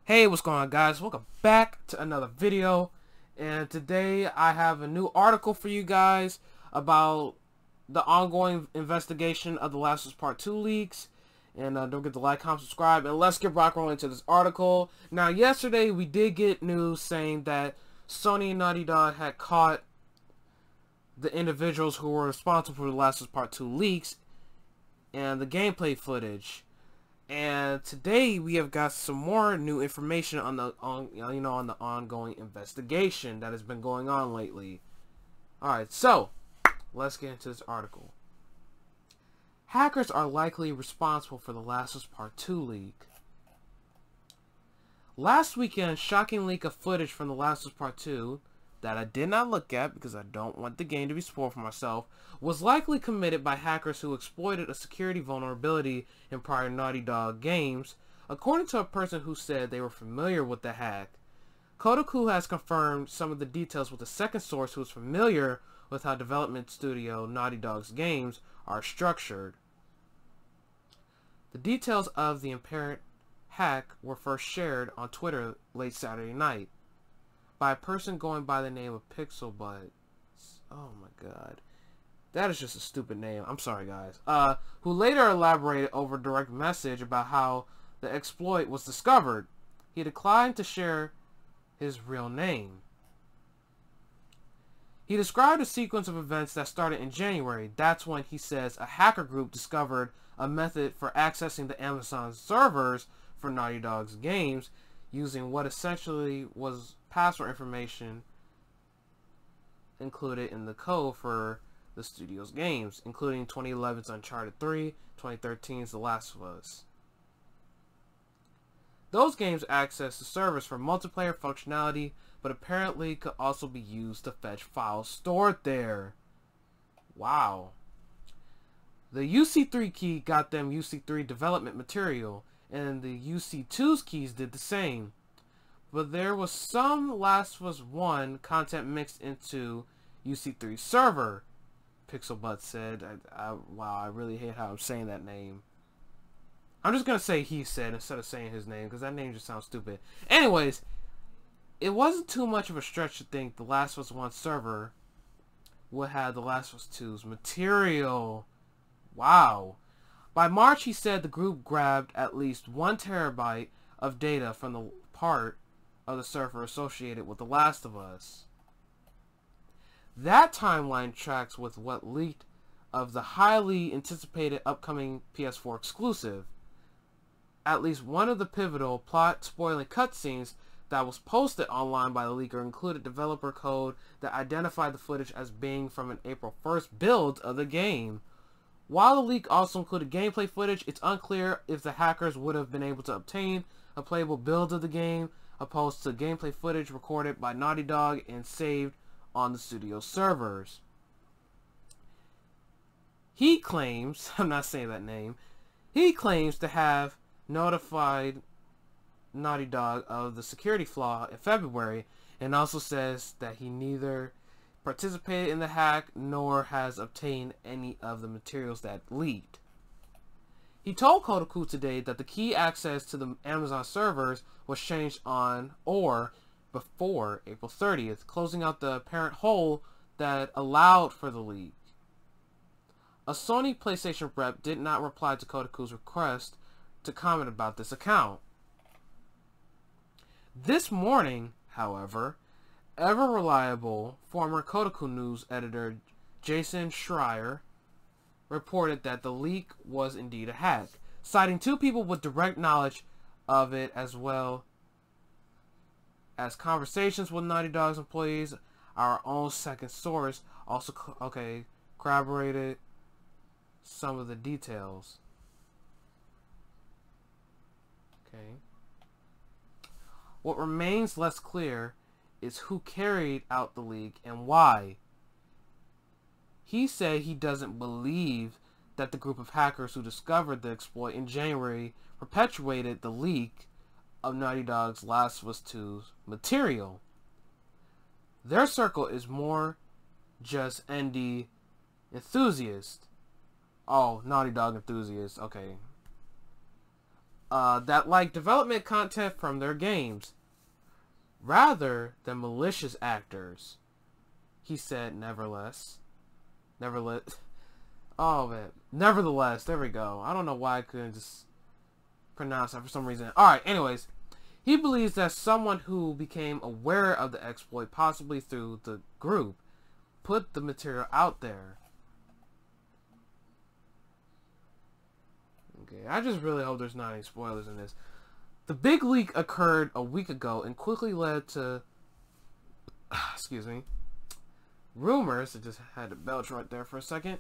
Hey, what's going on, guys? Welcome back to another video, and today I have a new article for you guys about the ongoing investigation of The Last of Us Part 2 leaks. And don't forget to like, comment, subscribe, and let's get rock rolling into this article. Now, yesterday we did get news saying that Sony and Naughty Dog had caught the individuals who were responsible for The Last of Us Part 2 leaks and the gameplay footage. And today we have got some more new information on the ongoing investigation that has been going on lately. Alright, so let's get into this article. Hackers are likely responsible for the Last of Us Part 2 leak. Last weekend, shocking leak of footage from The Last of Us Part 2 that I did not look at because I don't want the game to be spoiled for myself, was likely committed by hackers who exploited a security vulnerability in prior Naughty Dog games, according to a person who said they were familiar with the hack. Kotaku has confirmed some of the details with a second source who is familiar with how development studio Naughty Dog's games are structured. The details of the apparent hack were first shared on Twitter late Saturday night by a person going by the name of Pixelbuds. Oh my god. That is just a stupid name. I'm sorry, guys. Who later elaborated over direct message about how the exploit was discovered. He declined to share his real name. He described a sequence of events that started in January. That's when he says a hacker group discovered a method for accessing the Amazon servers for Naughty Dog's games using what essentially was password information included in the code for the studio's games, including 2011's Uncharted 3, 2013's The Last of Us. Those games access the servers for multiplayer functionality, but apparently could also be used to fetch files stored there. Wow. The UC3 key got them UC3 development material, and the UC2's keys did the same. But there was some Last of Us 1 content mixed into UC3 server, Pixelbutt said. Wow, I really hate how I'm saying that name. I'm just going to say he said instead of saying his name, because that name just sounds stupid. Anyways, it wasn't too much of a stretch to think the Last of Us 1 server would have the Last of Us 2's material. Wow. By March, he said the group grabbed at least 1 terabyte of data from the part of the server associated with The Last of Us. That timeline tracks with what leaked of the highly anticipated upcoming PS4 exclusive. At least one of the pivotal plot-spoiling cutscenes that was posted online by the leaker included developer code that identified the footage as being from an April 1st build of the game. While the leak also included gameplay footage, it's unclear if the hackers would have been able to obtain a playable build of the game opposed to gameplay footage recorded by Naughty Dog and saved on the studio servers. He claims, I'm not saying that name, he claims to have notified Naughty Dog of the security flaw in February, and also says that he neither participated in the hack nor has obtained any of the materials that leaked. He told Kotaku today that the key access to the Amazon servers was changed on or before April 30th, closing out the apparent hole that allowed for the leak. A Sony PlayStation rep did not reply to Kotaku's request to comment about this account. This morning, however, ever-reliable former Kotaku News editor Jason Schreier reported that the leak was indeed a hack, citing 2 people with direct knowledge of it as well as conversations with Naughty Dog's employees. Our own second source also corroborated some of the details. Okay. What remains less clear is who carried out the leak and why. He said he doesn't believe that the group of hackers who discovered the exploit in January perpetuated the leak of Naughty Dog's Last of Us 2's material. Their circle is more just indie enthusiasts. Oh, Naughty Dog enthusiasts. Okay. that like development content from their games, rather than malicious actors. He said, nevertheless. Oh, man. Nevertheless, there we go. I don't know why I couldn't just pronounce that for some reason. Alright, anyways. He believes that someone who became aware of the exploit, possibly through the group, put the material out there. Okay, I just really hope there's not any spoilers in this. The big leak occurred a week ago and quickly led to... excuse me. Rumors, I just had to belch right there for a second.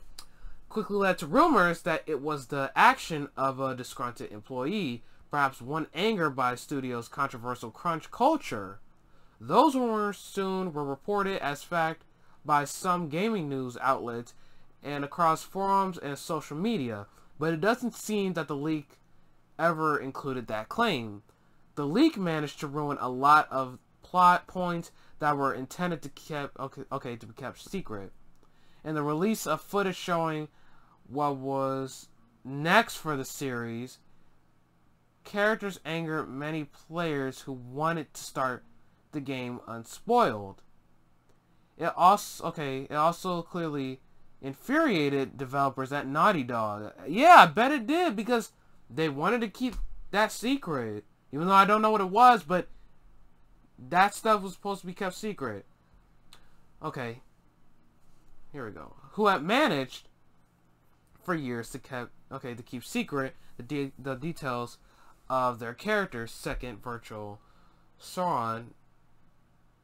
Quickly led to rumors that it was the action of a disgruntled employee, perhaps one angered by the studio's controversial crunch culture. Those rumors soon were reported as fact by some gaming news outlets and across forums and social media, but it doesn't seem that the leak ever included that claim. The leak managed to ruin a lot of plot points that were intended to be kept secret. And the release of footage showing what was next for the series, characters angered many players who wanted to start the game unspoiled. It also clearly infuriated developers at Naughty Dog. Yeah, I bet it did, because they wanted to keep that secret. Even though I don't know what it was, but that stuff was supposed to be kept secret. Okay. Here we go. Who had managed for years to keep secret the details of their character's second virtual Sauron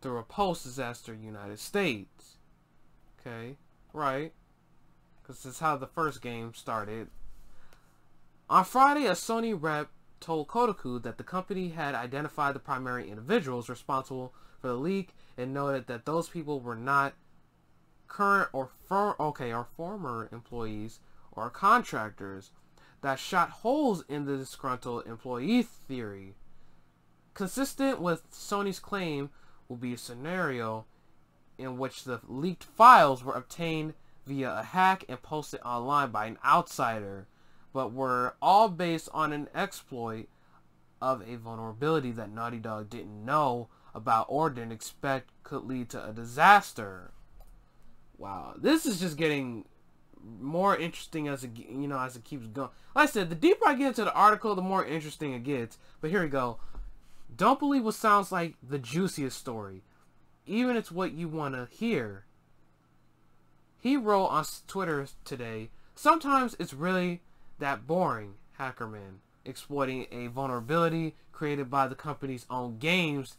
through a post-disaster United States. Okay, right. Because this is how the first game started. On Friday, a Sony rep told Kotaku that the company had identified the primary individuals responsible for the leak and noted that those people were not current or former employees or contractors that shot holes in the disgruntled employee theory. Consistent with Sony's claim will be a scenario in which the leaked files were obtained via a hack and posted online by an outsider, but were all based on an exploit of a vulnerability that Naughty Dog didn't know about or didn't expect could lead to a disaster. Wow, this is just getting more interesting as it keeps going. Like I said, the deeper I get into the article, the more interesting it gets. But here we go. Don't believe what sounds like the juiciest story, even if it's what you want to hear. He wrote on Twitter today, sometimes it's really that boring, Hackerman, exploiting a vulnerability created by the company's own games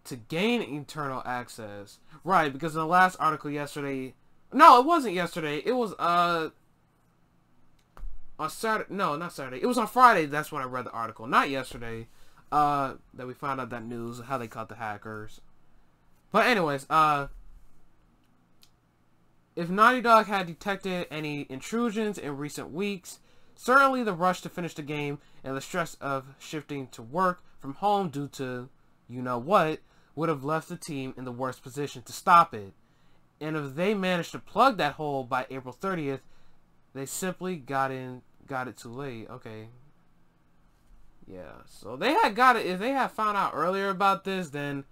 to gain internal access. Right, because in the last article yesterday... No, it wasn't yesterday. It was, on Saturday... No, not Saturday. It was on Friday. That's when I read the article. Not yesterday. That we found out that news, how they caught the hackers. But anyways, if Naughty Dog had detected any intrusions in recent weeks, certainly the rush to finish the game and the stress of shifting to work from home due to you-know-what would have left the team in the worst position to stop it. And if they managed to plug that hole by April 30th, they simply got it too late. Okay. Yeah, so they had got it. If they had found out earlier about this, then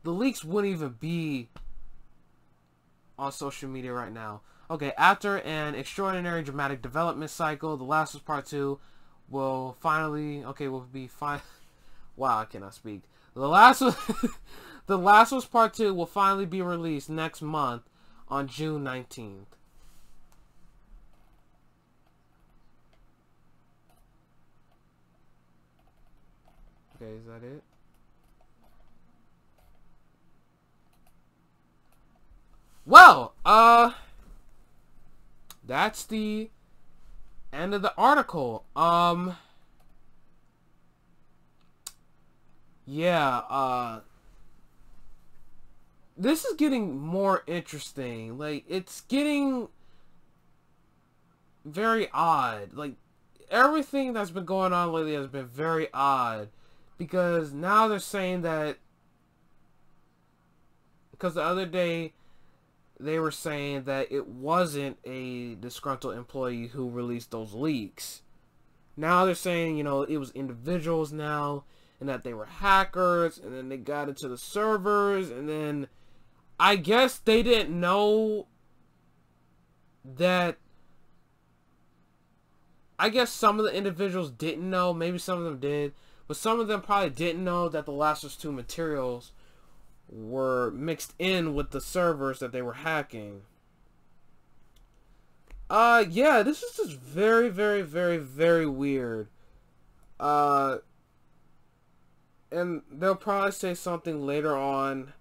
the leaks wouldn't even be on social media right now. Okay, after an extraordinary dramatic development cycle, The Last of Us Part 2 will finally... Wow, I cannot speak. The Last of Us Part 2 will finally be released next month on June 19th. Okay, is that it? Well, that's the end of the article. Yeah, this is getting more interesting. Like, it's getting very odd. Like, everything that's been going on lately has been very odd. Because now they're saying that... Because the other day, they were saying that it wasn't a disgruntled employee who released those leaks. Now they're saying, you know, it was individuals now, and that they were hackers, and then they got into the servers, and then I guess they didn't know that. I guess some of the individuals didn't know, maybe some of them did, but some of them probably didn't know that the Last of Us 2 materials were mixed in with the servers that they were hacking. Yeah, this is just very, very, very, very weird. And they'll probably say something later on,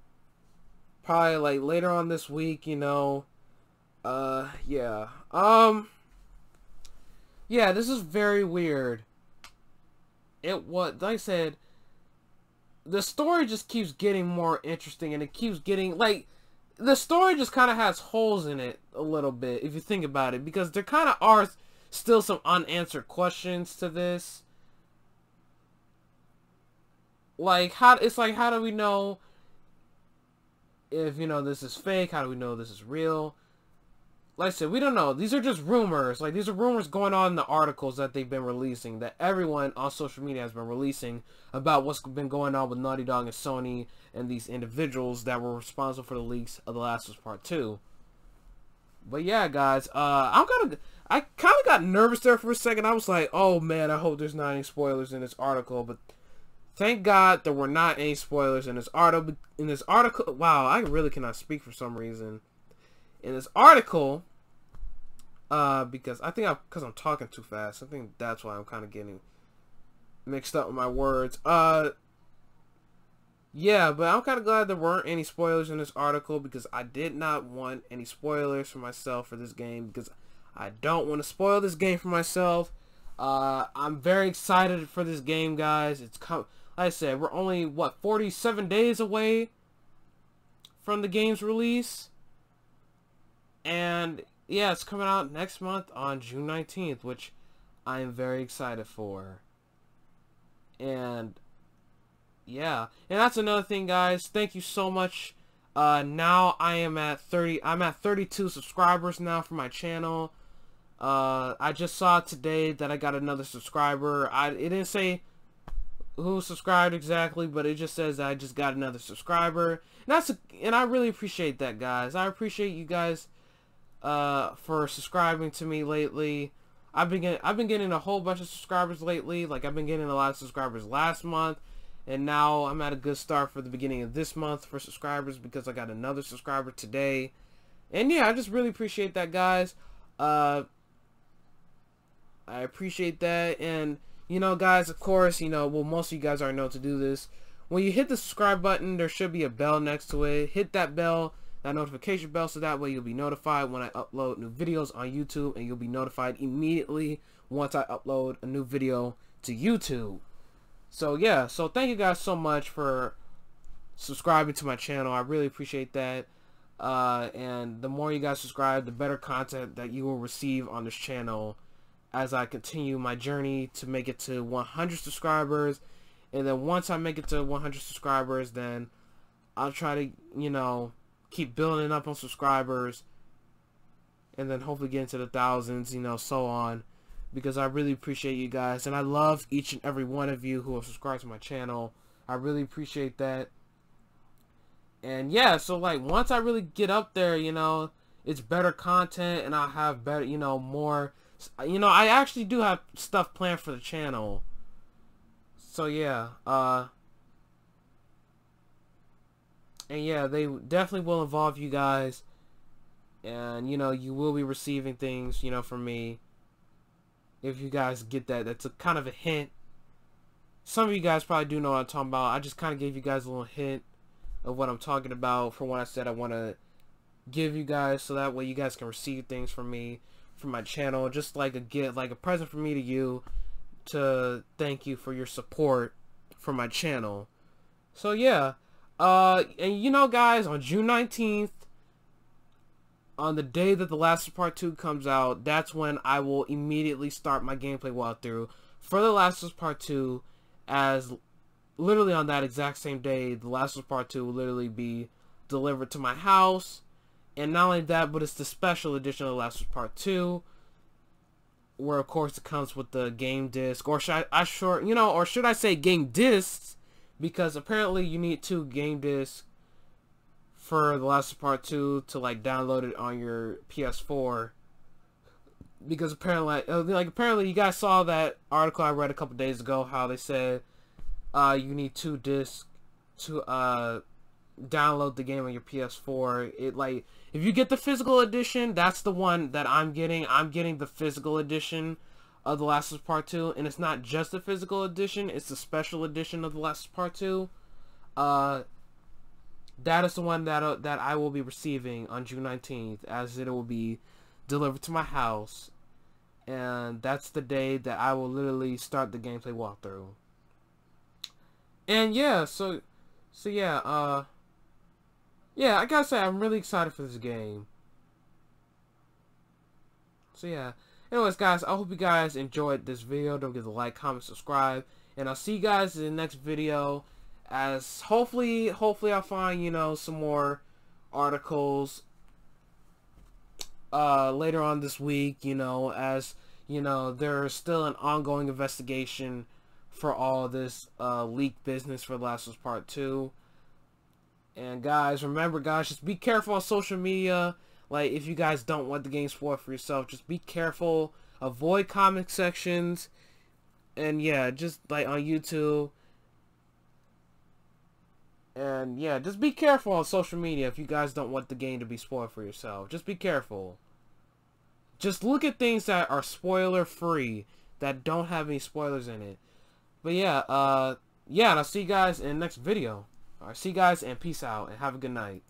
probably like later on this week, you know. Yeah. Yeah, this is very weird. Like I said, the story just keeps getting more interesting, and it keeps getting, like, the story just kind of has holes in it a little bit, if you think about it, because there kind of are still some unanswered questions to this. Like, how do we know if, you know, this is fake? How do we know this is real? Like I said, we don't know. These are just rumors. Like, these are rumors going on in the articles that they've been releasing, that everyone on social media has been releasing about what's been going on with Naughty Dog and Sony and these individuals that were responsible for the leaks of The Last of Us Part 2. But yeah, guys, I kind of got nervous there for a second. I was like, oh man, I hope there's not any spoilers in this article. But thank God there were not any spoilers in this article. Wow, I really cannot speak for some reason. In this article, because I'm talking too fast. I think that's why I'm kind of getting mixed up with my words. Yeah, but I'm kind of glad there weren't any spoilers in this article, because I did not want any spoilers for myself for this game, because I don't want to spoil this game for myself. I'm very excited for this game, guys. Like I said, we're only, what, 47 days away from the game's release. And yeah, it's coming out next month on June 19th, which I am very excited for. And yeah, and that's another thing, guys. Thank you so much. Now I'm at 32 subscribers now for my channel. I just saw today that I got another subscriber. It didn't say who subscribed exactly, but it just says I just got another subscriber. And I really appreciate that, guys. I appreciate you guys for subscribing to me lately. I've been getting a whole bunch of subscribers lately. Like, I've been getting a lot of subscribers last month, and now I'm at a good start for the beginning of this month for subscribers, because I got another subscriber today. And yeah, I just really appreciate that, guys. I appreciate that. And you know, guys, of course, you know, well, most of you guys already know to do this. When you hit the subscribe button, there should be a bell next to it. Hit that bell, that notification bell, so that way you'll be notified when I upload new videos on YouTube, and you'll be notified immediately once I upload a new video to YouTube. So yeah, so thank you guys so much for subscribing to my channel. I really appreciate that. And the more you guys subscribe, the better content that you will receive on this channel as I continue my journey to make it to 100 subscribers. And then once I make it to 100 subscribers, then I'll try to, you know, keep building up on subscribers, and then hopefully get into the thousands, you know, so on, because I really appreciate you guys, and I love each and every one of you who have subscribed to my channel. I really appreciate that. And yeah, so like, once I really get up there, you know, it's better content, and I'll have better, you know, more, you know, I actually do have stuff planned for the channel. So yeah, and yeah, they definitely will involve you guys. And, you know, you will be receiving things, you know, from me. If you guys get that, that's a kind of a hint. Some of you guys probably do know what I'm talking about. I just kind of gave you guys a little hint of what I'm talking about for when I said I want to give you guys, so that way you guys can receive things from me, from my channel. Just like a gift, like a present from me to you, to thank you for your support for my channel. So yeah. And you know, guys, on June 19th, on the day that The Last of Us Part 2 comes out, that's when I will immediately start my gameplay walkthrough for The Last of Us Part 2, as literally on that exact same day, The Last of Us Part 2 will literally be delivered to my house. And not only that, but it's the special edition of The Last of Us Part 2, where of course it comes with the game disc, or should or should I say game discs, because apparently you need 2 game discs for The Last of Us Part 2 to like download it on your PS4. Because apparently, apparently you guys saw that article I read a couple days ago, how they said you need 2 discs to download the game on your PS4. If you get the physical edition, that's the one that I'm getting. I'm getting the physical edition of The Last of Us Part 2, and it's not just the physical edition, it's the special edition of The Last of Us Part 2. That is the one that I will be receiving on June 19th, as it will be delivered to my house, and that's the day that I will literally start the gameplay walkthrough. And yeah, so yeah, yeah, I gotta say, I'm really excited for this game. So yeah, anyways guys, I hope you guys enjoyed this video. Don't forget to like, comment, subscribe, and I'll see you guys in the next video, as hopefully I'll find, some more articles later on this week, as there's still an ongoing investigation for all this leak business for The Last of Us Part 2. And guys, remember guys, just be careful on social media. Like, if you guys don't want the game spoiled for yourself, just be careful, avoid comment sections, and yeah, just like on YouTube. And yeah, just be careful on social media if you guys don't want the game to be spoiled for yourself. Just be careful. Just look at things that are spoiler free, that don't have any spoilers in it. But yeah, and I'll see you guys in the next video. Alright, see you guys, and peace out, and have a good night.